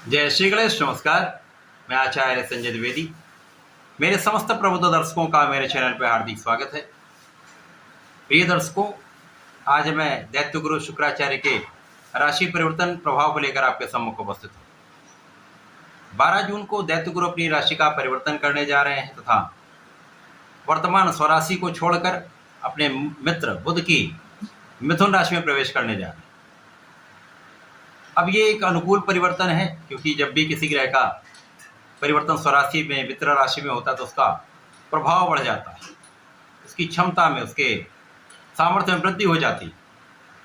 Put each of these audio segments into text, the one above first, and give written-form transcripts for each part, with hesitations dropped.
जय श्री गणेश। नमस्कार, मैं आचार्य संजय द्विवेदी। मेरे समस्त प्रबुद्ध दर्शकों का मेरे चैनल पर हार्दिक स्वागत है। प्रिय दर्शकों, आज मैं दैत्य गुरु शुक्राचार्य के राशि परिवर्तन प्रभाव को लेकर आपके सम्मुख उपस्थित हूँ। 12 जून को दैत्य गुरु अपनी राशि का परिवर्तन करने जा रहे हैं तथा वर्तमान स्वराशि को छोड़कर अपने मित्र बुध की मिथुन राशि में प्रवेश करने जा रहे हैं। अब ये एक अनुकूल परिवर्तन है, क्योंकि जब भी किसी ग्रह का परिवर्तन स्वराशि में मित्र राशि में होता है तो उसका प्रभाव बढ़ जाता है, उसकी क्षमता में, उसके सामर्थ्य में वृद्धि हो जाती है।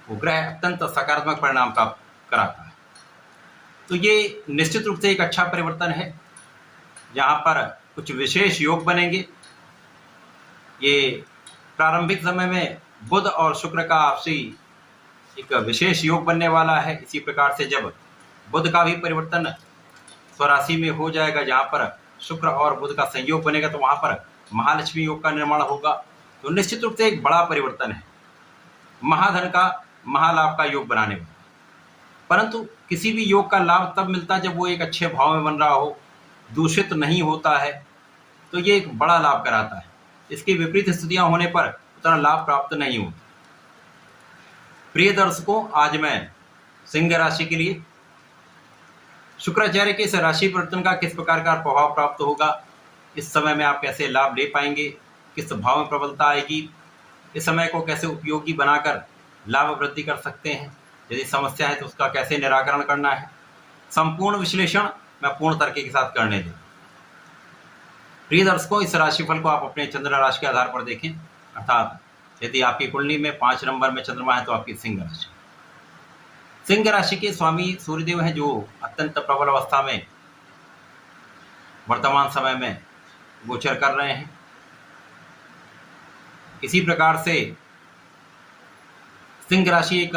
वो ग्रह अत्यंत सकारात्मक परिणाम प्राप्त कराता है। तो ये निश्चित रूप से एक अच्छा परिवर्तन है, जहाँ पर कुछ विशेष योग बनेंगे। ये प्रारंभिक समय में बुध और शुक्र का आपसी एक विशेष योग बनने वाला है। इसी प्रकार से जब बुध का भी परिवर्तन स्वराशि में हो जाएगा, जहाँ पर शुक्र और बुध का संयोग बनेगा, तो वहाँ पर महालक्ष्मी योग का निर्माण होगा। तो निश्चित रूप से एक बड़ा परिवर्तन है, महाधन का, महालाभ का योग बनाने में। परंतु किसी भी योग का लाभ तब मिलता है जब वो एक अच्छे भाव में बन रहा हो, दूषित नहीं होता है, तो ये एक बड़ा लाभ कराता है। इसकी विपरीत स्थितियाँ होने पर उतना लाभ प्राप्त नहीं होता। प्रिय दर्शकों, आज मैं सिंह राशि के लिए शुक्राचार्य के इस राशि परिवर्तन का किस प्रकार का प्रभाव प्राप्त होगा, इस समय में आप कैसे लाभ ले पाएंगे, किस भाव में प्रबलता आएगी, इस समय को कैसे उपयोगी बनाकर लाभ वृद्धि कर सकते हैं, यदि समस्या है तो उसका कैसे निराकरण करना है, संपूर्ण विश्लेषण मैं पूर्ण तरीके के साथ करने दूँ। प्रिय दर्शकों, इस राशिफल को आप अपने चंद्र राशि के आधार पर देखें, अर्थात यदि आपकी कुंडली में 5 नंबर में चंद्रमा है तो आपकी सिंह राशि। सिंह राशि के स्वामी सूर्यदेव हैं, जो अत्यंत प्रबल अवस्था में वर्तमान समय में गोचर कर रहे हैं। इसी प्रकार से सिंह राशि एक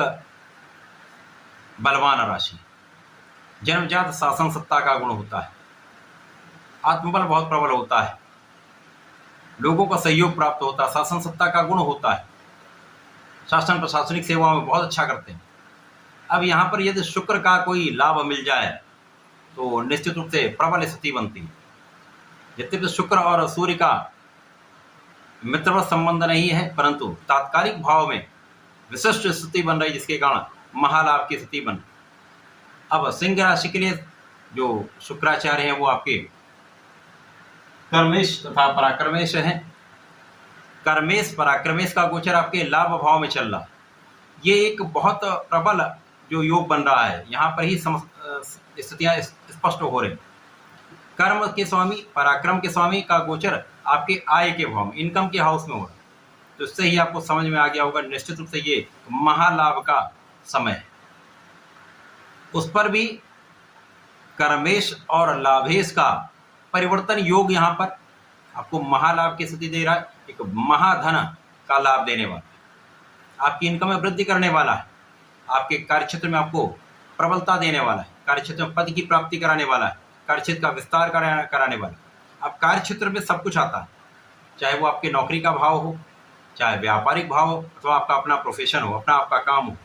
बलवान राशि, जन्मजात शासन सत्ता का गुण होता है, आत्मबल बहुत प्रबल होता है, लोगों का सहयोग प्राप्त होता है, शासन सत्ता का गुण होता है, शासन प्रशासनिक सेवाओं में बहुत अच्छा करते हैं। अब यहाँ पर यदि शुक्र का कोई लाभ मिल जाए तो निश्चित रूप से प्रबल स्थिति बनती है। यद्यपि शुक्र और सूर्य का मित्रवत संबंध नहीं है, परंतु तात्कालिक भाव में विशिष्ट स्थिति बन रही, जिसके कारण महालाभ की स्थिति बन। अब सिंह राशि के लिए जो शुक्राचार्य हैं वो आपके कर्मेश तथा पराक्रमेश हैं। कर्मेश पराक्रमेश का गोचर आपके लाभ भाव में चल रहा है। ये एक बहुत प्रबल जो योग बन रहा है, यहाँ पर ही स्थितियाँ स्पष्ट हो रही। कर्म के स्वामी, पराक्रम के स्वामी का गोचर आपके आय के भाव में, इनकम के हाउस में हो रहा है। तो इससे ही आपको समझ में आ गया होगा, निश्चित रूप से ये महालाभ का समय है। उस पर भी कर्मेश और लाभेश का परिवर्तन योग यहाँ पर आपको महालाभ की स्थिति दे रहा है, एक महाधन का लाभ देने वाला है, आपकी इनकम में वृद्धि करने वाला है, आपके कार्यक्षेत्र में आपको प्रबलता देने वाला है, कार्यक्षेत्र में पद की प्राप्ति कराने वाला है, कार्यक्षेत्र का विस्तार कराने वाला है। अब कार्यक्षेत्र में सब कुछ आता है, चाहे वो आपके नौकरी का भाव हो, चाहे व्यापारिक भाव हो, अथवा आपका अपना प्रोफेशन हो, अपना आपका काम हो,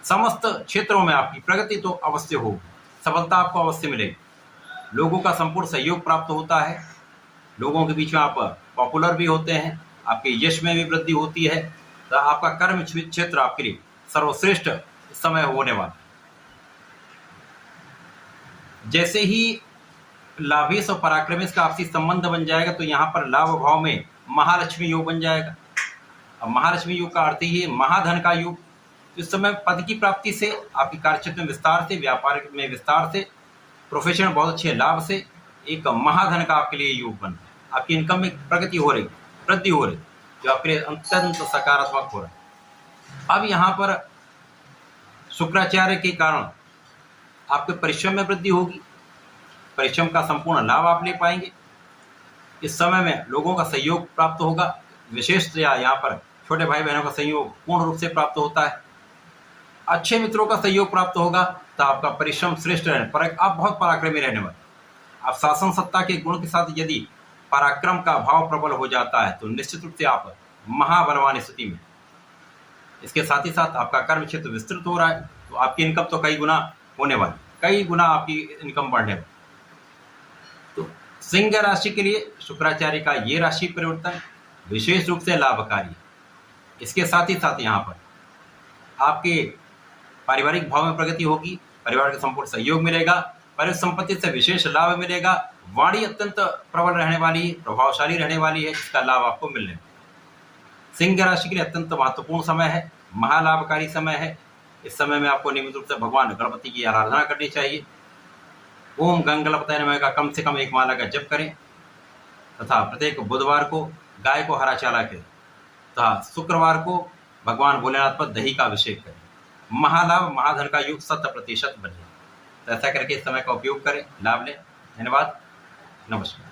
समस्त क्षेत्रों में आपकी प्रगति तो अवश्य हो, सफलता आपको अवश्य मिलेगी। लोगों का संपूर्ण सहयोग प्राप्त होता है, लोगों के बीच में आप पॉपुलर भी होते हैं, आपके यश में भी वृद्धि होती है। तो आपका कर्म क्षेत्र आपके लिए सर्वश्रेष्ठ समय होने वाला है। जैसे ही लाभेश और पराक्रमेश का आपसी संबंध बन जाएगा तो यहाँ पर लाभ भाव में महालक्ष्मी योग बन जाएगा। अब महालक्ष्मी योग का अर्थ ही है महाधन का योग। इस समय पद की प्राप्ति से, आपके कार्यक्षेत्र में विस्तार से, व्यापार में विस्तार से, प्रोफेशन में बहुत अच्छे लाभ से एक महाधन का आपके लिए योग बन रहा है। आपकी इनकम में प्रगति हो रही, वृद्धि हो रही, जो आपके लिए अत्यंत सकारात्मक हो रहा है। अब यहाँ पर शुक्राचार्य के कारण आपके परिश्रम में वृद्धि होगी, परिश्रम का संपूर्ण लाभ आप ले पाएंगे। इस समय में लोगों का सहयोग प्राप्त होगा, विशेषतया यहाँ पर छोटे भाई बहनों का सहयोग पूर्ण रूप से प्राप्त होता है। अच्छे मित्रों का सहयोग प्राप्त होगा तो आपका परिश्रम श्रेष्ठ रहने पर आप बहुत पराक्रमी रहने वाले। आप शासन सत्ता के गुण के साथ यदि पराक्रम का भाव प्रबल हो जाता है तो निश्चित रूप से आप महाबलवान स्थिति में। इसके साथ ही साथ आपका कर्म क्षेत्र विस्तृत हो रहा है, तो आपकी इनकम तो कई गुना होने वाली। कई गुना आपकी इनकम बढ़ने में। तो सिंह राशि के लिए शुक्राचार्य का ये राशि परिवर्तन विशेष रूप से लाभकारी है। इसके साथ ही साथ यहाँ पर आपके पारिवारिक भाव में प्रगति होगी, परिवार का संपूर्ण सहयोग मिलेगा, परिवार संपत्ति से विशेष लाभ मिलेगा, वाणी अत्यंत प्रबल रहने वाली है, प्रभावशाली रहने वाली है, इसका लाभ आपको मिलने वाला है। सिंह राशि के लिए अत्यंत महत्वपूर्ण समय है, महालाभकारी समय है। इस समय में आपको नियमित रूप से भगवान गणपति की आराधना करनी चाहिए। ओम गंगणपतये नमः का कम से कम एक माला का जप करें तथा प्रत्येक बुधवार को गाय को हरा चारा करें तथा शुक्रवार को भगवान भोलेनाथ पर दही का अभिषेक करें। महालाभ महाधन का योग 100% बने। तो ऐसा करके इस समय का उपयोग करें, लाभ लें। धन्यवाद, नमस्कार।